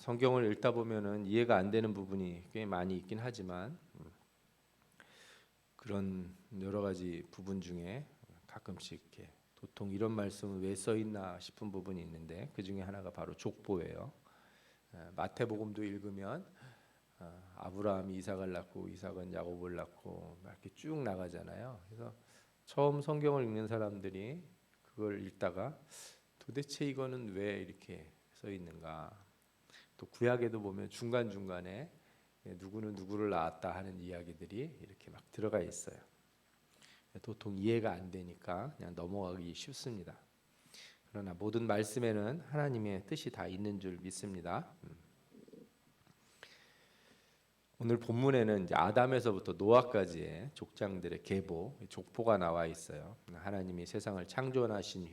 성경을 읽다 보면은 이해가 안 되는 부분이 꽤 많이 있긴 하지만 그런 여러 가지 부분 중에 가끔씩 이렇게 도통 이런 말씀은 왜 써 있나 싶은 부분이 있는데 그 중에 하나가 바로 족보예요. 마태복음도 읽으면 아브라함이 이삭을 낳고 이삭은 야곱을 낳고 막 이렇게 쭉 나가잖아요. 그래서 처음 성경을 읽는 사람들이 그걸 읽다가 도대체 이거는 왜 이렇게 써 있는가? 또 구약에도 보면 중간중간에 누구는 누구를 낳았다 하는 이야기들이 이렇게 막 들어가 있어요. 도통 이해가 안 되니까 그냥 넘어가기 쉽습니다. 그러나 모든 말씀에는 하나님의 뜻이 다 있는 줄 믿습니다. 오늘 본문에는 이제 아담에서부터 노아까지의 족장들의 계보, 족보가 나와 있어요. 하나님이 세상을 창조하신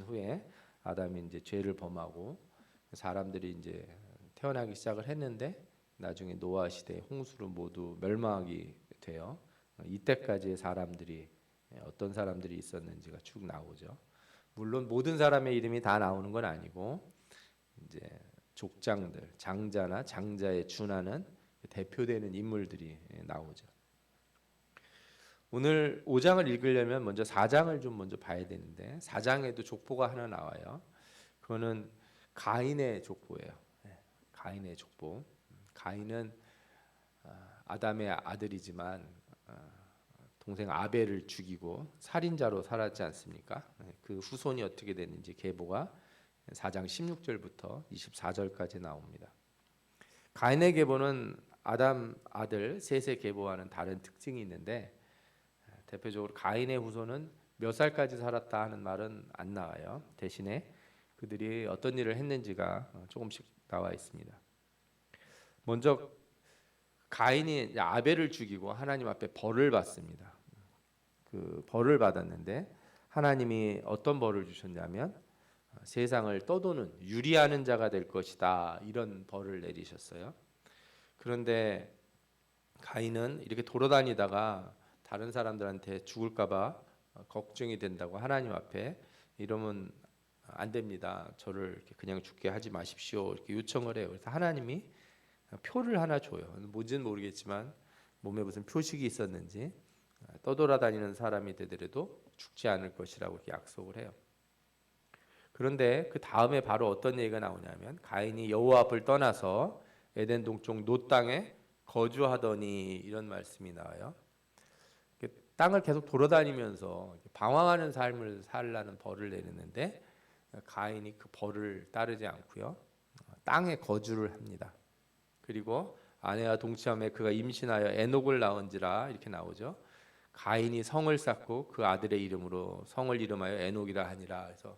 후에 아담이 이제 죄를 범하고 사람들이 이제 태어나기 시작을 했는데 나중에 노아 시대에 홍수로 모두 멸망하게 돼요. 이때까지의 사람들이 어떤 사람들이 있었는지가 쭉 나오죠. 물론 모든 사람의 이름이 다 나오는 건 아니고 이제 족장들, 장자나 장자에 준하는 대표되는 인물들이 나오죠. 오늘 5장을 읽으려면 먼저 4장을 좀 먼저 봐야 되는데 4장에도 족보가 하나 나와요. 그거는 가인의 족보예요. 가인의 족보. 가인은 아담의 아들이지만 동생 아벨을 죽이고 살인자로 살았지 않습니까? 그 후손이 어떻게 됐는지 계보가 4장 16절부터 24절까지 나옵니다. 가인의 계보는 아담 아들 셋의 계보와는 다른 특징이 있는데 대표적으로 가인의 후손은 몇 살까지 살았다 하는 말은 안 나와요. 대신에 그들이 어떤 일을 했는지가 조금씩 나와 있습니다. 먼저 가인이 아벨을 죽이고 하나님 앞에 벌을 받습니다. 그 벌을 받았는데 하나님이 어떤 벌을 주셨냐면 세상을 떠도는 유리하는 자가 될 것이다 이런 벌을 내리셨어요. 그런데 가인은 이렇게 돌아다니다가 다른 사람들한테 죽을까봐 걱정이 된다고 하나님 앞에 이러면 안 됩니다. 저를 이렇게 그냥 죽게 하지 마십시오. 이렇게 요청을 해요. 그래서 하나님이 표를 하나 줘요. 뭔지는 모르겠지만 몸에 무슨 표식이 있었는지 떠돌아다니는 사람이 되더라도 죽지 않을 것이라고 이렇게 약속을 해요. 그런데 그 다음에 바로 어떤 얘기가 나오냐면 가인이 여호와 앞을 떠나서 에덴 동쪽 노 땅에 거주하더니 이런 말씀이 나와요. 땅을 계속 돌아다니면서 방황하는 삶을 살라는 벌을 내리는데 가인이 그 벌을 따르지 않고요. 땅에 거주를 합니다. 그리고 아내와 동침함에 그가 임신하여 에녹을 낳은지라 이렇게 나오죠. 가인이 성을 쌓고 그 아들의 이름으로 성을 이름하여 에녹이라 하니라. 그래서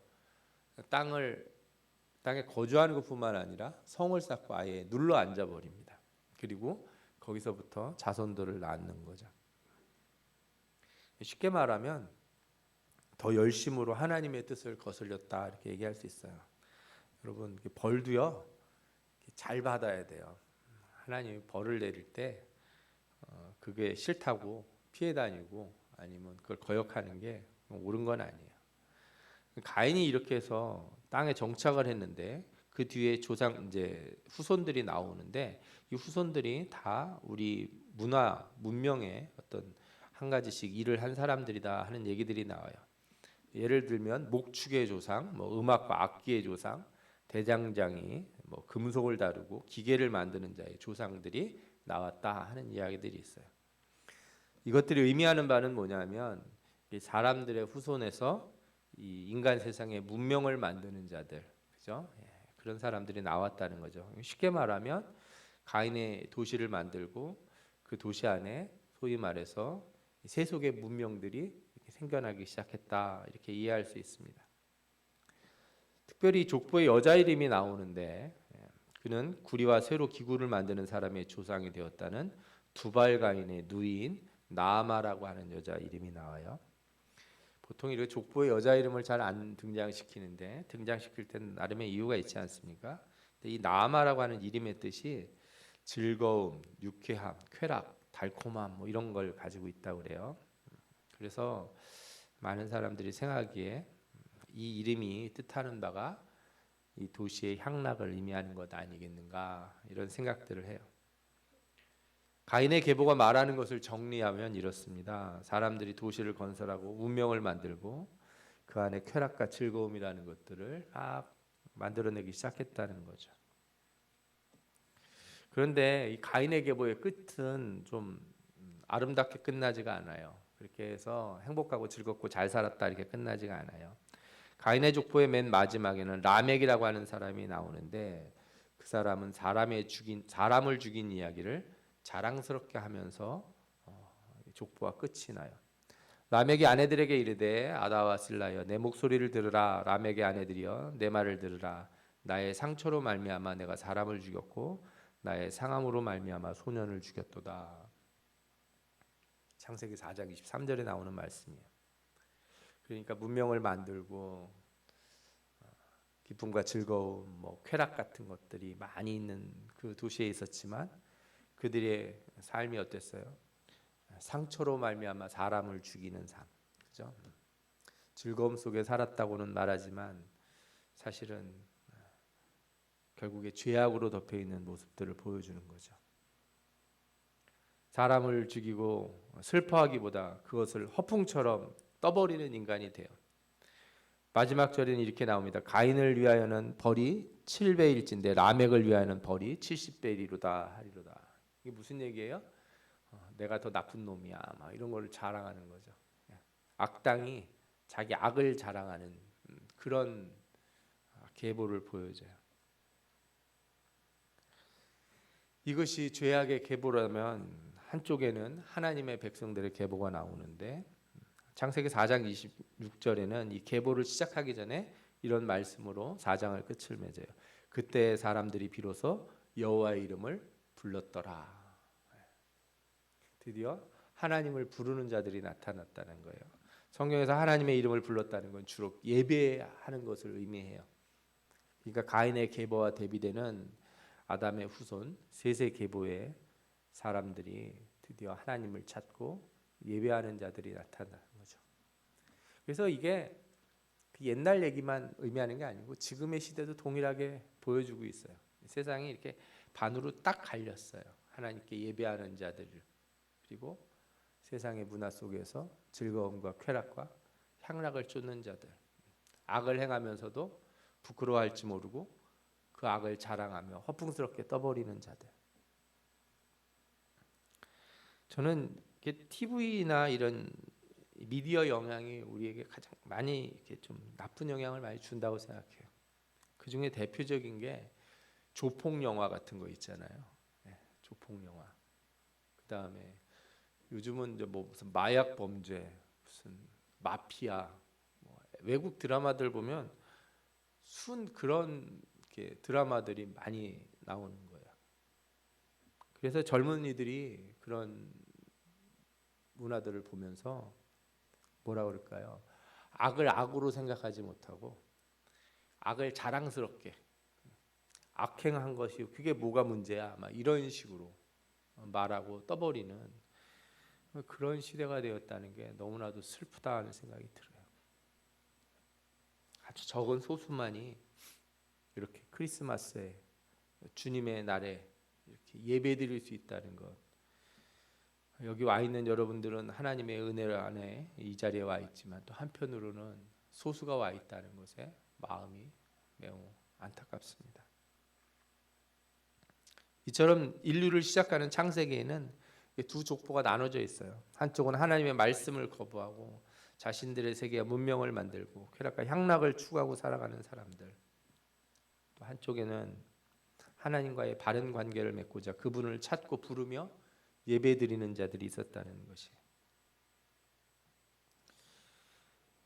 땅에 거주하는 것뿐만 아니라 성을 쌓고 아예 눌러 앉아 버립니다. 그리고 거기서부터 자손들을 낳는 거죠. 쉽게 말하면 더 열심으로 하나님의 뜻을 거슬렸다 이렇게 얘기할 수 있어요. 여러분 벌도요 잘 받아야 돼요. 하나님이 벌을 내릴 때 그게 싫다고 피해 다니고 아니면 그걸 거역하는 게 옳은 건 아니에요. 가인이 이렇게 해서 땅에 정착을 했는데 그 뒤에 이제 후손들이 나오는데 이 후손들이 다 우리 문명의 어떤 한 가지씩 일을 한 사람들이다 하는 얘기들이 나와요. 예를 들면 목축의 조상, 음악과 악기의 조상, 대장장이, 금속을 다루고 기계를 만드는 자의 조상들이 나왔다 하는 이야기들이 있어요. 이것들이 의미하는 바는 뭐냐면 사람들의 후손에서 이 인간 세상의 문명을 만드는 자들, 그죠? 그런 사람들이 나왔다는 거죠. 쉽게 말하면 가인의 도시를 만들고 그 도시 안에 소위 말해서 세속의 문명들이 이렇게 생겨나기 시작했다 이렇게 이해할 수 있습니다. 특별히 족보에 여자 이름이 나오는데 그는 구리와 쇠로 기구를 만드는 사람의 조상이 되었다는 두발 가인의 누이인 나아마라고 하는 여자 이름이 나와요. 보통 이렇게 족보에 여자 이름을 잘 안 등장시키는데 등장시킬 때는 나름의 이유가 있지 않습니까? 근데 이 나아마라고 하는 이름의 뜻이 즐거움, 유쾌함, 쾌락, 달콤함 이런 걸 가지고 있다고 그래요. 그래서 많은 사람들이 생각하기에 이 이름이 뜻하는 바가 이 도시의 향락을 의미하는 것 아니겠는가 이런 생각들을 해요. 가인의 계보가 말하는 것을 정리하면 이렇습니다. 사람들이 도시를 건설하고 문명을 만들고 그 안에 쾌락과 즐거움이라는 것들을 막 만들어내기 시작했다는 거죠. 그런데 이 가인의 계보의 끝은 좀 아름답게 끝나지가 않아요. 그렇게 해서 행복하고 즐겁고 잘 살았다 이렇게 끝나지가 않아요. 가인의 족보의 맨 마지막에는 라멕이라고 하는 사람이 나오는데 그 사람은 사람을 죽인 이야기를 자랑스럽게 하면서 족보가 끝이 나요. 라멕이 아내들에게 이르되 아다와 실라여 내 목소리를 들으라. 라멕의 아내들이여 내 말을 들으라. 나의 상처로 말미암아 내가 사람을 죽였고 나의 상함으로 말미암아 소년을 죽였도다. 창세기 4장 23절에 나오는 말씀이에요. 그러니까 문명을 만들고 기쁨과 즐거움, 쾌락 같은 것들이 많이 있는 그 도시에 있었지만 그들의 삶이 어땠어요? 상처로 말미암아 사람을 죽이는 삶, 그죠? 즐거움 속에 살았다고는 말하지만 사실은 결국에 죄악으로 덮여 있는 모습들을 보여주는 거죠. 사람을 죽이고 슬퍼하기보다 그것을 허풍처럼 떠버리는 인간이 돼요. 마지막 절에는 이렇게 나옵니다. 가인을 위하여는 벌이 7배일진데 라멕을 위하여는 벌이 70배이로다 하리로다. 이게 무슨 얘기예요? 내가 더 나쁜 놈이야. 막 이런 걸 자랑하는 거죠. 악당이 자기 악을 자랑하는 그런 계보를 보여줘요. 이것이 죄악의 계보라면 한쪽에는 하나님의 백성들의 계보가 나오는데 창세기 4장 26절에는 이 계보를 시작하기 전에 이런 말씀으로 4장을 끝을 맺어요. 그때 사람들이 비로소 여호와의 이름을 불렀더라. 드디어 하나님을 부르는 자들이 나타났다는 거예요. 성경에서 하나님의 이름을 불렀다는 건 주로 예배하는 것을 의미해요. 그러니까 가인의 계보와 대비되는 아담의 후손 셋의 계보의 사람들이 드디어 하나님을 찾고 예배하는 자들이 나타나는 거죠. 그래서 이게 옛날 얘기만 의미하는 게 아니고 지금의 시대도 동일하게 보여주고 있어요. 세상이 이렇게 반으로 딱 갈렸어요. 하나님께 예배하는 자들 그리고 세상의 문화 속에서 즐거움과 쾌락과 향락을 쫓는 자들, 악을 행하면서도 부끄러워할지 모르고 그 악을 자랑하며 허풍스럽게 떠버리는 자들. 저는 TV나 이런 미디어 영향이 우리에게 가장 많이 이렇게 좀 나쁜 영향을 많이 준다고 생각해요. 그 중에 대표적인 게 조폭 영화 같은 거 있잖아요. 네, 조폭 영화. 그 다음에 요즘은 이제 무슨 마약 범죄, 무슨 마피아, 외국 드라마들 보면 그런 드라마들이 많이 나오는 거예요. 그래서 젊은이들이 그런 문화들을 보면서 뭐라 그럴까요? 악을 악으로 생각하지 못하고 악을 자랑스럽게 악행한 것이 그게 뭐가 문제야? 막 이런 식으로 말하고 떠버리는 그런 시대가 되었다는 게 너무나도 슬프다 하는 생각이 들어요. 아주 적은 소수만이 이렇게 크리스마스에 주님의 날에 이렇게 예배드릴 수 있다는 것. 여기 와 있는 여러분들은 하나님의 은혜 안에 이 자리에 와 있지만 또 한편으로는 소수가 와 있다는 것에 마음이 매우 안타깝습니다. 이처럼 인류를 시작하는 창세기에는 두 족보가 나눠져 있어요. 한쪽은 하나님의 말씀을 거부하고 자신들의 세계와 문명을 만들고 쾌락과 향락을 추구하고 살아가는 사람들. 또 한쪽에는 하나님과의 바른 관계를 맺고자 그분을 찾고 부르며 예배드리는 자들이 있었다는 것이.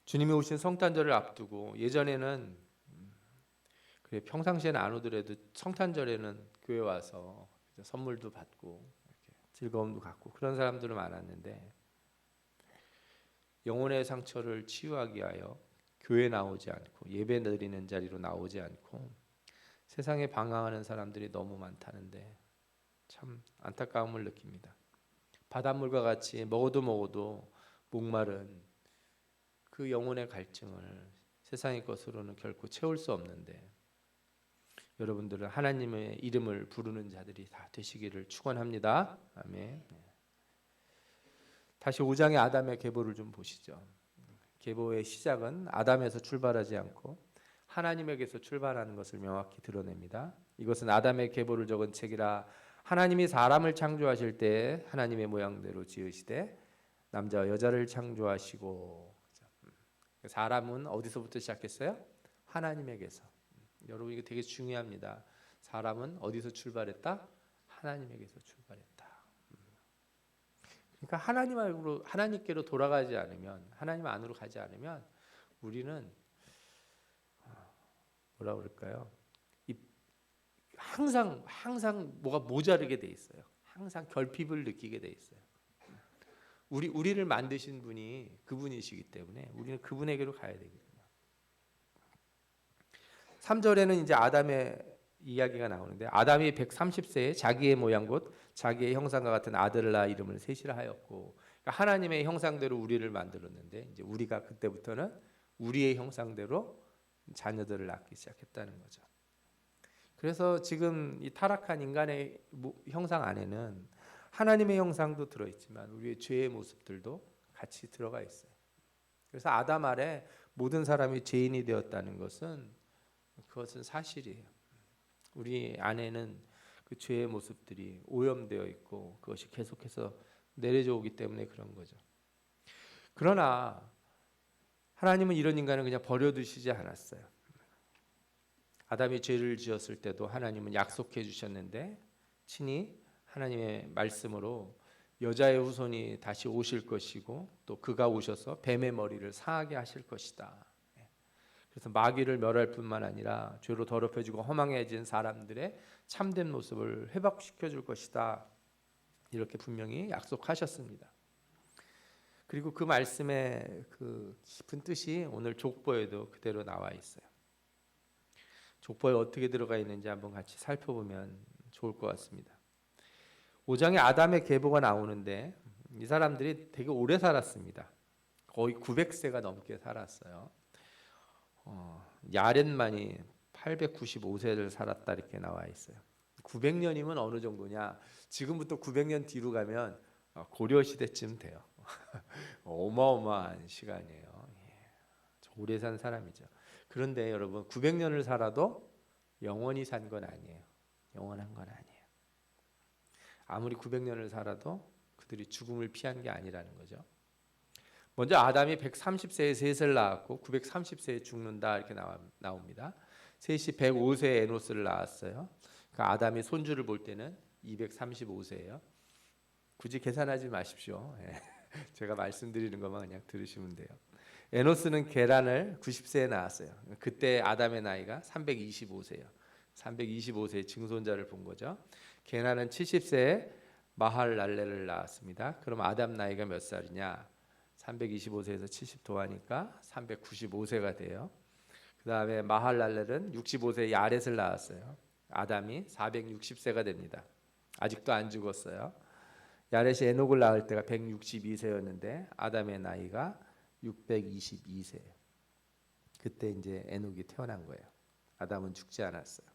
주님이 오신 성탄절을 앞두고 예전에는 평상시에는 안 오더라도 성탄절에는 교회 와서 선물도 받고 이렇게 즐거움도 갖고 그런 사람들은 많았는데 영혼의 상처를 치유하기 위하여 교회 나오지 않고 예배 드리는 자리로 나오지 않고 세상에 방황하는 사람들이 너무 많다는데 참 안타까움을 느낍니다. 바닷물과 같이 먹어도 목마른 그 영혼의 갈증을 세상의 것으로는 결코 채울 수 없는데 여러분들은 하나님의 이름을 부르는 자들이 다 되시기를 축원합니다. 아멘. 다시 5장의 아담의 계보를 좀 보시죠. 계보의 시작은 아담에서 출발하지 않고 하나님에게서 출발하는 것을 명확히 드러냅니다. 이것은 아담의 계보를 적은 책이라. 하나님이 사람을 창조하실 때 하나님의 모양대로 지으시되 남자와 여자를 창조하시고. 사람은 어디서부터 시작했어요? 하나님에게서. 여러분 이거 되게 중요합니다. 사람은 어디서 출발했다? 하나님에게서 출발했다. 그러니까 하나님께로 돌아가지 않으면, 하나님 안으로 가지 않으면 우리는 뭐라 그럴까요? 항상 뭐가 모자르게 돼 있어요. 항상 결핍을 느끼게 돼 있어요. 우리를 만드신 분이 그분이시기 때문에 우리는 그분에게로 가야 되거든요. 3절에는 이제 아담의 이야기가 나오는데, 아담이 130세에 자기의 모양 곧 자기의 형상과 같은 아들을 낳아 이름을 셋이라 하였고, 그러니까 하나님의 형상대로 우리를 만들었는데 이제 우리가 그때부터는 우리의 형상대로 자녀들을 낳기 시작했다는 거죠. 그래서 지금 이 타락한 인간의 형상 안에는 하나님의 형상도 들어있지만 우리의 죄의 모습들도 같이 들어가 있어요. 그래서 아담 아래 모든 사람이 죄인이 되었다는 그것은 사실이에요. 우리 안에는 그 죄의 모습들이 오염되어 있고 그것이 계속해서 내려져 오기 때문에 그런 거죠. 그러나 하나님은 이런 인간을 그냥 버려두시지 않았어요. 아담이 죄를 지었을 때도 하나님은 약속해 주셨는데 친히 하나님의 말씀으로 여자의 후손이 다시 오실 것이고 또 그가 오셔서 뱀의 머리를 상하게 하실 것이다. 그래서 마귀를 멸할 뿐만 아니라 죄로 더럽혀지고 허망해진 사람들의 참된 모습을 회복시켜 줄 것이다. 이렇게 분명히 약속하셨습니다. 그리고 그 말씀의 그 깊은 뜻이 오늘 족보에도 그대로 나와 있어요. 족보에 어떻게 들어가 있는지 한번 같이 살펴보면 좋을 것 같습니다. 5장에 아담의 계보가 나오는데 이 사람들이 되게 오래 살았습니다. 거의 900세가 넘게 살았어요. 야렛만이 895세를 살았다 이렇게 나와 있어요. 900년이면 어느 정도냐? 지금부터 900년 뒤로 가면 고려 시대쯤 돼요. 어마어마한 시간이에요. 오래 산 사람이죠. 그런데 여러분 900년을 살아도 영원히 산 건 아니에요. 영원한 건 아니에요. 아무리 900년을 살아도 그들이 죽음을 피한 게 아니라는 거죠. 먼저 아담이 130세에 셋을 낳았고 930세에 죽는다 이렇게 나옵니다. 셋이 105세에 에노스를 낳았어요. 그러니까 아담이 손주를 볼 때는 235세예요. 굳이 계산하지 마십시오. 제가 말씀드리는 것만 그냥 들으시면 돼요. 에노스는 게란을 90세에 낳았어요. 그때 아담의 나이가 325세예요. 325세의 증손자를 본 거죠. 게란은 70세에 마할랄레를 낳았습니다. 그럼 아담 나이가 몇 살이냐? 325세에서 70 더하니까 395세가 돼요. 그 다음에 마할랄렐은 65세에 야렛을 낳았어요. 아담이 460세가 됩니다. 아직도 안 죽었어요. 야렛이 에녹을 낳을 때가 162세였는데 아담의 나이가 622세예요. 그때 이제 에녹이 태어난 거예요. 아담은 죽지 않았어요.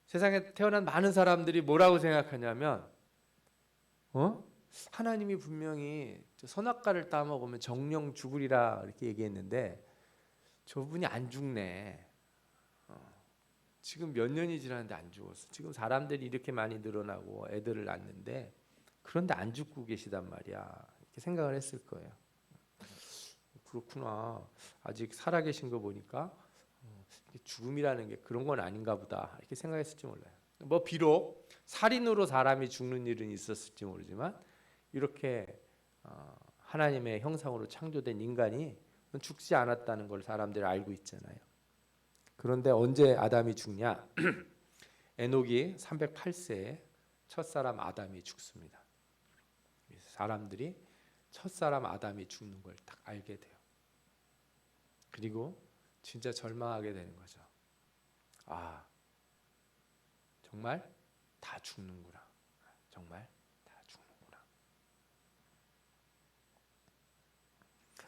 세상에 태어난 많은 사람들이 뭐라고 생각하냐면 하나님이 분명히 선악과를 따먹으면 정령 죽으리라 이렇게 얘기했는데 저분이 안 죽네. 지금 몇 년이 지났는데 안 죽었어. 지금 사람들이 이렇게 많이 늘어나고 애들을 낳는데 그런데 안 죽고 계시단 말이야. 이렇게 생각을 했을 거예요. 그렇구나. 아직 살아계신 거 보니까 죽음이라는 게 그런 건 아닌가 보다 이렇게 생각했을지 몰라요. 뭐 비록 살인으로 사람이 죽는 일은 있었을지 모르지만 이렇게 하나님의 형상으로 창조된 인간이 죽지 않았다는 걸 사람들이 알고 있잖아요. 그런데 언제 아담이 죽냐? 에녹이 308세에 첫사람 아담이 죽습니다. 사람들이 첫사람 아담이 죽는 걸 딱 알게 돼요. 그리고 진짜 절망하게 되는 거죠. 아, 정말 다 죽는구나. 정말 다 죽는구나.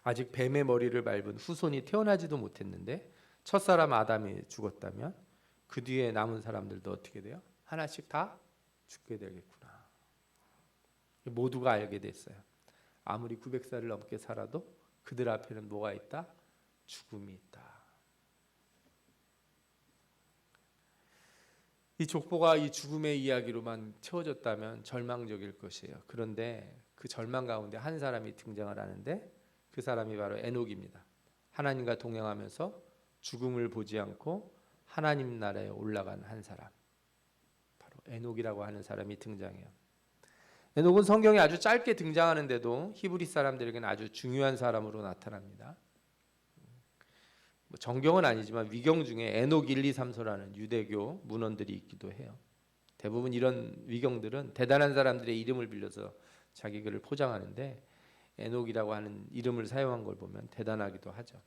아직 뱀의 머리를 밟은 후손이 태어나지도 못했는데 첫사람 아담이 죽었다면 그 뒤에 남은 사람들도 어떻게 돼요? 하나씩 다 죽게 되겠구나. 모두가 알게 됐어요. 아무리 900살을 넘게 살아도 그들 앞에는 뭐가 있다? 죽음이 있다. 이 족보가 이 죽음의 이야기로만 채워졌다면 절망적일 것이에요. 그런데 그 절망 가운데 한 사람이 등장을 하는데 그 사람이 바로 에녹입니다. 하나님과 동행하면서 죽음을 보지 않고 하나님 나라에 올라간 한 사람, 바로 에녹이라고 하는 사람이 등장해요. 에녹은 성경에 아주 짧게 등장하는데도 히브리 사람들에게는 아주 중요한 사람으로 나타납니다. 정경은 아니지만 위경 중에 에녹 1, 2, 3서라는 유대교 문헌들이 있기도 해요. 대부분 이런 위경들은 대단한 사람들의 이름을 빌려서 자기 글을 포장하는데 에녹이라고 하는 이름을 사용한 걸 보면 대단하기도 하죠.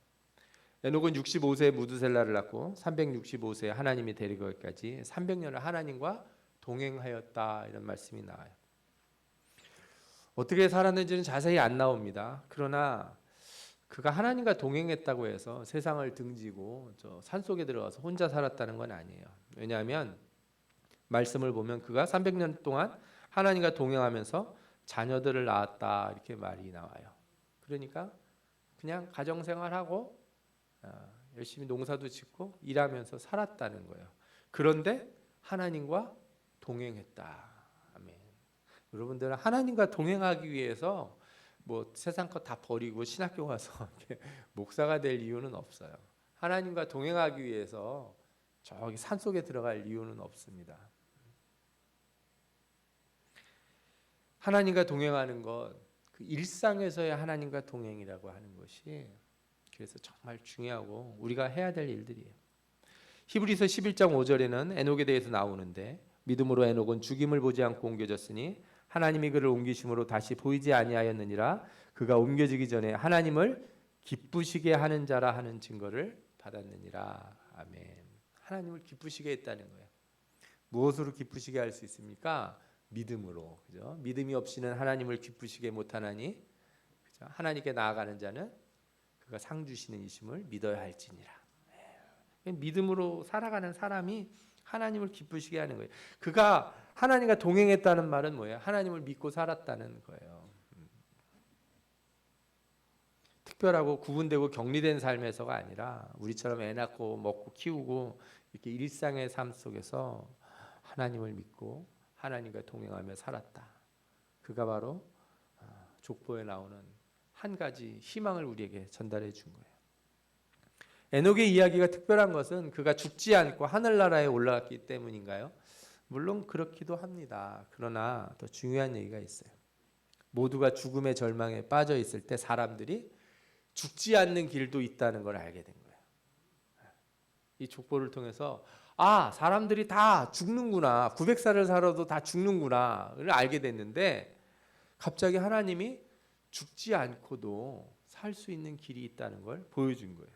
에녹은 65세에 무드셀라를 낳고 365세에 하나님이 데리고기까지 300년을 하나님과 동행하였다, 이런 말씀이 나와요. 어떻게 살았는지는 자세히 안 나옵니다. 그러나 그가 하나님과 동행했다고 해서 세상을 등지고 저 산속에 들어가서 혼자 살았다는 건 아니에요. 왜냐하면 말씀을 보면 그가 300년 동안 하나님과 동행하면서 자녀들을 낳았다, 이렇게 말이 나와요. 그러니까 그냥 가정생활하고 열심히 농사도 짓고 일하면서 살았다는 거예요. 그런데 하나님과 동행했다. 아멘. 여러분들은 하나님과 동행하기 위해서 뭐 세상 것 다 버리고 신학교 가서 목사가 될 이유는 없어요. 하나님과 동행하기 위해서 저기 산속에 들어갈 이유는 없습니다. 하나님과 동행하는 것, 그 일상에서의 하나님과 동행이라고 하는 것이 그래서 정말 중요하고 우리가 해야 될 일들이에요. 히브리서 11장 5절에는 에녹에 대해서 나오는데 믿음으로 에녹은 죽임을 보지 않고 옮겨졌으니 하나님이 그를 옮기심으로 다시 보이지 아니하였느니라. 그가 옮겨지기 전에 하나님을 기쁘시게 하는 자라 하는 증거를 받았느니라. 아멘. 하나님을 기쁘시게 했다는 거예요. 무엇으로 기쁘시게 할 수 있습니까? 믿음으로. 그죠? 믿음이 없이는 하나님을 기쁘시게 못하나니, 그죠? 하나님께 나아가는 자는 그가 상 주시는 이심을 믿어야 할지니라. 믿음으로 살아가는 사람이 하나님을 기쁘시게 하는 거예요. 그가 하나님과 동행했다는 말은 뭐예요? 하나님을 믿고 살았다는 거예요. 특별하고 구분되고 격리된 삶에서가 아니라 우리처럼 애 낳고 먹고 키우고 이렇게 일상의 삶 속에서 하나님을 믿고 하나님과 동행하며 살았다. 그가 바로 족보에 나오는 한 가지 희망을 우리에게 전달해 준 거예요. 에녹의 이야기가 특별한 것은 그가 죽지 않고 하늘나라에 올라갔기 때문인가요? 물론 그렇기도 합니다. 그러나 더 중요한 얘기가 있어요. 모두가 죽음의 절망에 빠져 있을 때 사람들이 죽지 않는 길도 있다는 걸 알게 된 거예요. 이 족보를 통해서 사람들이 다 죽는구나, 900살을 살아도 다 죽는구나를 알게 됐는데 갑자기 하나님이 죽지 않고도 살 수 있는 길이 있다는 걸 보여준 거예요.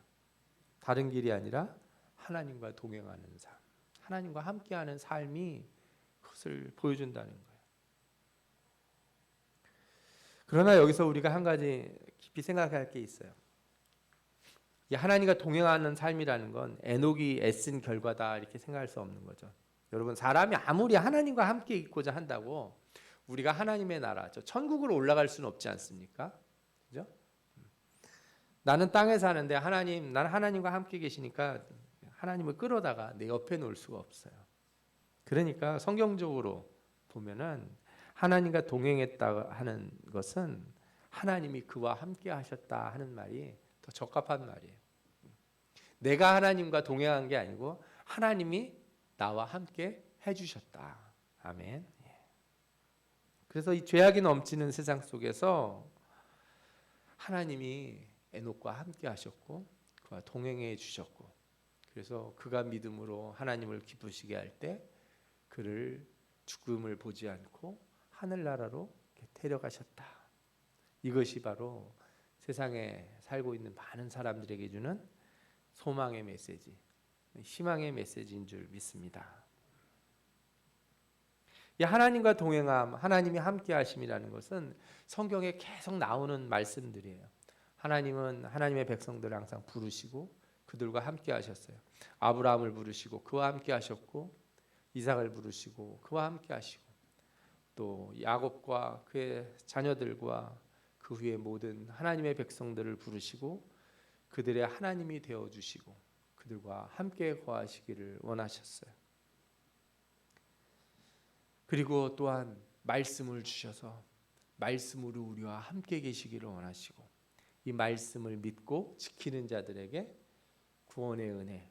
다른 길이 아니라 하나님과 동행하는 삶, 하나님과 함께하는 삶이 그것을 보여준다는 거예요. 그러나 여기서 우리가 한 가지 깊이 생각할 게 있어요. 이 하나님과 동행하는 삶이라는 건 에녹이 애쓴 결과다, 이렇게 생각할 수 없는 거죠. 여러분, 사람이 아무리 하나님과 함께 있고자 한다고 우리가 하나님의 나라, 천국으로 올라갈 수는 없지 않습니까? 그죠? 나는 땅에 사는데 나는 하나님과 함께 계시니까 하나님을 끌어다가 내 옆에 놓을 수가 없어요. 그러니까 성경적으로 보면은 하나님과 동행했다 하는 것은 하나님이 그와 함께 하셨다 하는 말이 더 적합한 말이에요. 내가 하나님과 동행한 게 아니고 하나님이 나와 함께 해주셨다. 아멘. 그래서 이 죄악이 넘치는 세상 속에서 하나님이 에녹과 함께 하셨고 그와 동행해 주셨고, 그래서 그가 믿음으로 하나님을 기쁘시게 할 때 그를 죽음을 보지 않고 하늘나라로 데려가셨다. 이것이 바로 세상에 살고 있는 많은 사람들에게 주는 소망의 메시지, 희망의 메시지인 줄 믿습니다. 이 하나님과 동행함, 하나님이 함께 하심이라는 것은 성경에 계속 나오는 말씀들이에요. 하나님은 하나님의 백성들을 항상 부르시고 그들과 함께 하셨어요. 아브라함을 부르시고 그와 함께 하셨고, 이삭을 부르시고 그와 함께 하시고, 또 야곱과 그의 자녀들과 그 후에 모든 하나님의 백성들을 부르시고 그들의 하나님이 되어 주시고 그들과 함께 거하시기를 원하셨어요. 그리고 또한 말씀을 주셔서 말씀으로 우리와 함께 계시기를 원하시고, 이 말씀을 믿고 지키는 자들에게 구원의 은혜,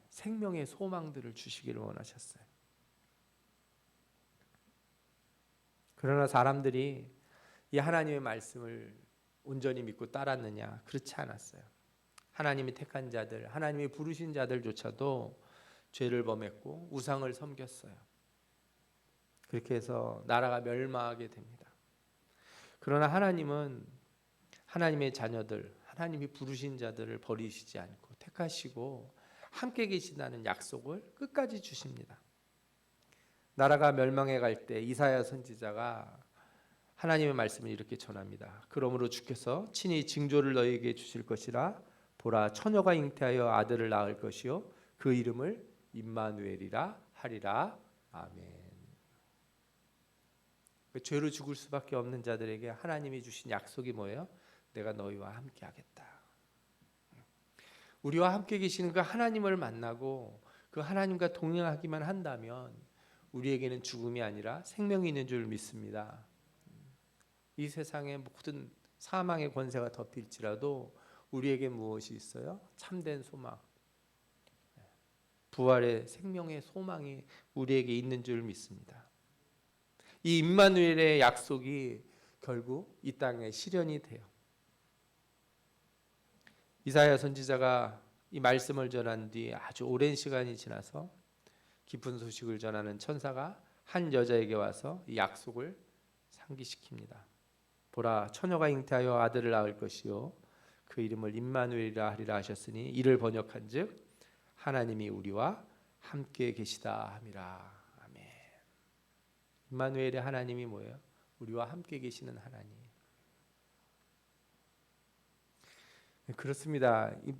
생명의 소망들을 주시기를 원하셨어요. 그러나 사람들이 이 하나님의 말씀을 온전히 믿고 따랐느냐? 그렇지 않았어요. 하나님이 택한 자들, 하나님이 부르신 자들조차도 죄를 범했고 우상을 섬겼어요. 그렇게 해서 나라가 멸망하게 됩니다. 그러나 하나님은 하나님의 자녀들, 하나님이 부르신 자들을 버리시지 않고 택하시고 함께 계신다는 약속을 끝까지 주십니다. 나라가 멸망해 갈 때 이사야 선지자가 하나님의 말씀을 이렇게 전합니다. 그러므로 주께서 친히 징조를 너희에게 주실 것이라. 보라, 처녀가 잉태하여 아들을 낳을 것이요 그 이름을 임마누엘이라 하리라. 아멘. 죄로 죽을 수밖에 없는 자들에게 하나님이 주신 약속이 뭐예요? 내가 너희와 함께 하겠다. 우리와 함께 계시는 그 하나님을 만나고 그 하나님과 동행하기만 한다면 우리에게는 죽음이 아니라 생명이 있는 줄 믿습니다. 이 세상에 모든 사망의 권세가 덮일지라도 우리에게 무엇이 있어요? 참된 소망, 부활의 생명의 소망이 우리에게 있는 줄 믿습니다. 이 임마누엘의 약속이 결국 이 땅에 실현이 돼요. 이사야 선지자가 이 말씀을 전한 뒤 아주 오랜 시간이 지나서 기쁜 소식을 전하는 천사가 한 여자에게 와서 이 약속을 상기시킵니다. 보라, 처녀가 잉태하여 아들을 낳을 것이요 그 이름을 임마누엘이라 하리라 하셨으니 이를 번역한즉 하나님이 우리와 함께 계시다 함이라. 아멘. 임마누엘의 하나님이 뭐예요? 우리와 함께 계시는 하나님. 그렇습니다. 이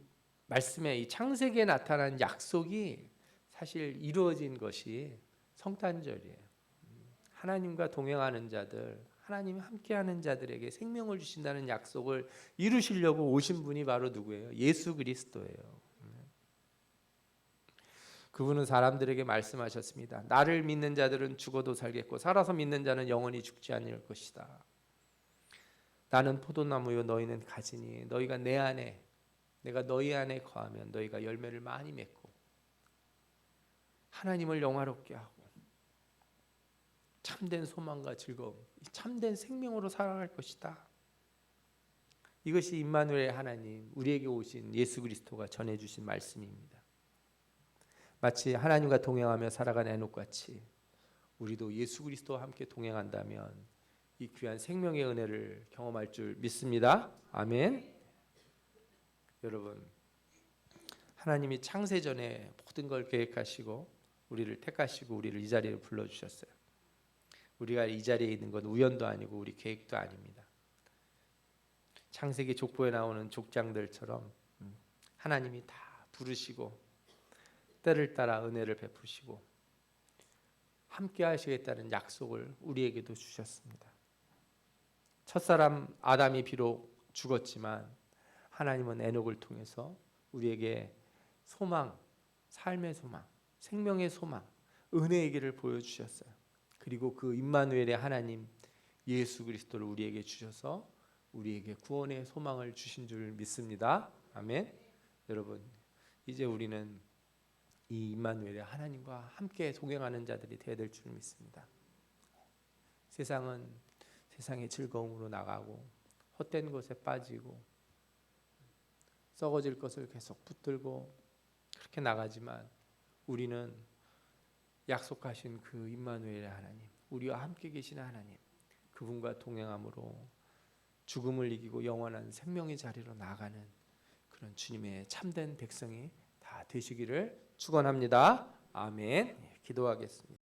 말씀에 이 창세기에 나타난 약속이 사실 이루어진 것이 성탄절이에요. 하나님과 동행하는 자들, 하나님이 함께하는 자들에게 생명을 주신다는 약속을 이루시려고 오신 분이 바로 누구예요? 예수 그리스도예요. 그분은 사람들에게 말씀하셨습니다. 나를 믿는 자들은 죽어도 살겠고 살아서 믿는 자는 영원히 죽지 않을 것이다. 나는 포도나무요 너희는 가지니 너희가 내 안에, 내가 너희 안에 거하면 너희가 열매를 많이 맺고 하나님을 영화롭게 하고 참된 소망과 즐거움, 참된 생명으로 살아갈 것이다. 이것이 임마누엘 하나님, 우리에게 오신 예수 그리스도가 전해주신 말씀입니다. 마치 하나님과 동행하며 살아간 에녹같이 우리도 예수 그리스도와 함께 동행한다면 이 귀한 생명의 은혜를 경험할 줄 믿습니다. 아멘. 여러분, 하나님이 창세전에 모든 걸 계획하시고 우리를 택하시고 우리를 이 자리에 불러주셨어요. 우리가 이 자리에 있는 건 우연도 아니고 우리 계획도 아닙니다. 창세기 족보에 나오는 족장들처럼 하나님이 다 부르시고 때를 따라 은혜를 베푸시고 함께 하시겠다는 약속을 우리에게도 주셨습니다. 첫사람 아담이 비록 죽었지만 하나님은 에녹을 통해서 우리에게 소망, 삶의 소망, 생명의 소망, 은혜의 길을 보여주셨어요. 그리고 그 임마누엘의 하나님 예수 그리스도를 우리에게 주셔서 우리에게 구원의 소망을 주신 줄 믿습니다. 아멘. 여러분, 이제 우리는 이 임마누엘의 하나님과 함께 동행하는 자들이 되어야 될 줄 믿습니다. 세상은 세상의 즐거움으로 나가고 헛된 것에 빠지고 썩어질 것을 계속 붙들고 그렇게 나가지만 우리는 약속하신 그 임마누엘의 하나님, 우리와 함께 계시는 하나님, 그분과 동행함으로 죽음을 이기고 영원한 생명의 자리로 나가는 그런 주님의 참된 백성이 다 되시기를 축원합니다. 아멘. 기도하겠습니다.